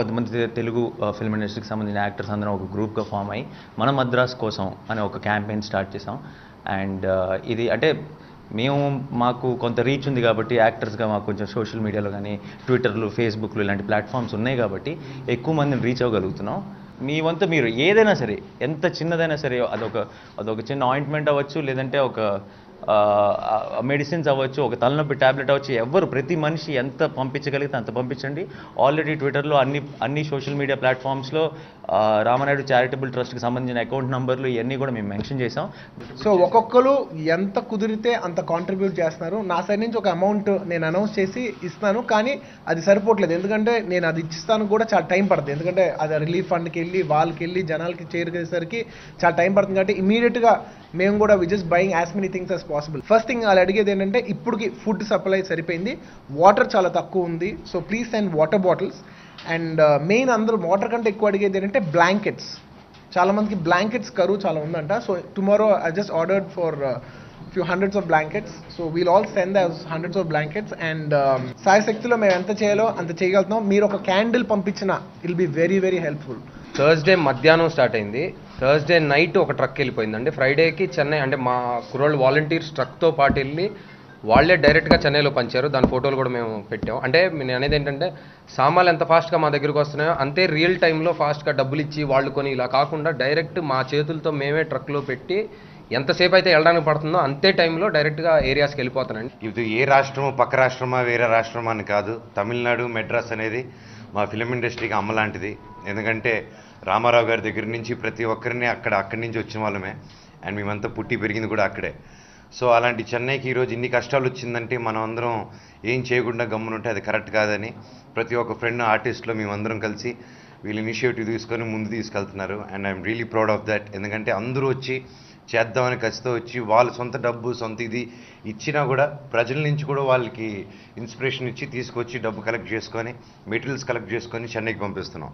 కొంతమంది తెలుగు ఫిల్మ్ ఇండస్ట్రీకి సంబంధించిన యాక్టర్స్ అందరం ఒక గ్రూప్గా ఫామ్ అయ్యి మన మద్రాస్ కోసం అనే ఒక క్యాంపెయిన్ స్టార్ట్ చేసాం. అండ్ ఇది అంటే మేము మాకు కొంత రీచ్ ఉంది కాబట్టి యాక్టర్స్గా మాకు కొంచెం సోషల్ మీడియాలో కానీ ట్విట్టర్లు, ఫేస్బుక్లు ఇలాంటి ప్లాట్ఫామ్స్ ఉన్నాయి కాబట్టి ఎక్కువ మందిని రీచ్ అవ్వగలుగుతున్నాం. మీ వంతు మీరు ఏదైనా సరే, ఎంత చిన్నదైనా సరే, అదొక చిన్న ఆయింట్మెంట్ అవ్వచ్చు, లేదంటే ఒక మెడిసిన్స్ అవ్వచ్చు, ఒక తలనొప్పి ట్యాబ్లెట్ అవ్వచ్చు, ప్రతి మనిషి ఎంత పంపించగలిగితే అంత పంపించండి. ఆల్రెడీ ట్విట్టర్లో అన్ని సోషల్ మీడియా ప్లాట్ఫామ్స్లో రామానాయుడు చారిటబుల్ ట్రస్ట్కి సంబంధించిన అకౌంట్ నంబర్లు ఇవన్నీ కూడా మేము మెన్షన్ చేసాం. సో ఒక్కొక్కరు ఎంత కుదిరితే అంత కాంట్రిబ్యూట్ చేస్తున్నారు. నా సైడ్ నుంచి ఒక అమౌంట్ నేను అనౌన్స్ చేసి ఇస్తాను, కానీ అది సరిపోవట్లేదు. ఎందుకంటే నేను అది ఇచ్చిస్తాను కూడా చాలా టైం పడుతుంది. ఎందుకంటే అది రిలీఫ్ ఫండ్కి వెళ్ళి వాళ్ళకి వెళ్ళి జనాలకి చేరుకేసరికి చాలా టైం పడుతుంది. కాబట్టి ఇమీడియట్గా మేము కూడా we just buying as many things as possible. First thing వాళ్ళు అడిగేది ఏంటంటే ఇప్పటికి ఫుడ్ సప్లై సరిపోయింది, వాటర్ చాలా తక్కువ ఉంది. So please send water bottles. And main అందరూ వాటర్ కంటే ఎక్కువ అడిగేది ఏంటంటే బ్లాంకెట్స్. చాలా మందికి బ్లాంకెట్స్ కరువు చాలా ఉందంట. So tomorrow I just ordered for few hundreds of blankets, so we'll all send those hundreds of blankets. And Sai శక్తిలో మేము ఎంత చేయాలో అంత చేయగలుగుతాం. మీరు ఒక క్యాండిల్ పంపించినా I'll be very very helpful. Thursday మధ్యాహ్నం స్టార్ట్ అయింది, థర్స్డే నైట్ ఒక ట్రక్ వెళ్ళిపోయిందండి. ఫ్రైడేకి చెన్నై అంటే మా కుర్రోళ్ళు వాలంటీర్స్ ట్రక్తో పాటు వెళ్ళి వాళ్ళే డైరెక్ట్గా చెన్నైలో పంచారు. దాని ఫోటోలు కూడా మేము పెట్టాం. అంటే నేను అనేది ఏంటంటే సామాన్లు ఎంత ఫాస్ట్గా మా దగ్గరకు వస్తున్నాయో అంతే రియల్ టైంలో ఫాస్ట్గా డబ్బులు ఇచ్చి వాళ్ళు కొని ఇలా కాకుండా డైరెక్ట్ మా చేతులతో మేమే ట్రక్లో పెట్టి ఎంతసేపు అయితే వెళ్ళడానికి పడుతుందో అంతే టైంలో డైరెక్ట్గా ఏరియాస్కి వెళ్ళిపోతానండి. ఇది ఏ రాష్ట్రమో పక్క రాష్ట్రమా వేరే రాష్ట్రమా అని కాదు, తమిళనాడు మెడ్రాస్ అనేది మా ఫిలిం ఇండస్ట్రీకి అమ్మ లాంటిది. ఎందుకంటే రామారావు గారి దగ్గర నుంచి ప్రతి ఒక్కరిని అక్కడి నుంచి వచ్చిన వాళ్ళమే. అండ్ మేమంతా పుట్టి పెరిగింది కూడా అక్కడే. సో అలాంటి చెన్నైకి ఈరోజు ఇన్ని కష్టాలు వచ్చిందంటే మనం అందరం ఏం చేయకుండా గమ్మునుంటే అది కరెక్ట్ కాదని ప్రతి ఒక్క ఫ్రెండ్ ఆర్టిస్ట్లో మేమందరం కలిసి వీళ్ళు ఇనిషియేటివ్ తీసుకొని ముందు తీసుకెళ్తున్నారు. And I'm really proud of that. ఎందుకంటే అందరూ వచ్చి చేద్దామని ఖచ్చితంగా వచ్చి వాళ్ళు సొంత డబ్బు సొంత ఇది ఇచ్చినా కూడా ప్రజల నుంచి కూడా వాళ్ళకి ఇన్స్పిరేషన్ ఇచ్చి తీసుకొచ్చి డబ్బు కలెక్ట్ చేసుకొని మెటీరియల్స్ కలెక్ట్ చేసుకొని చెన్నైకి పంపిస్తున్నాం.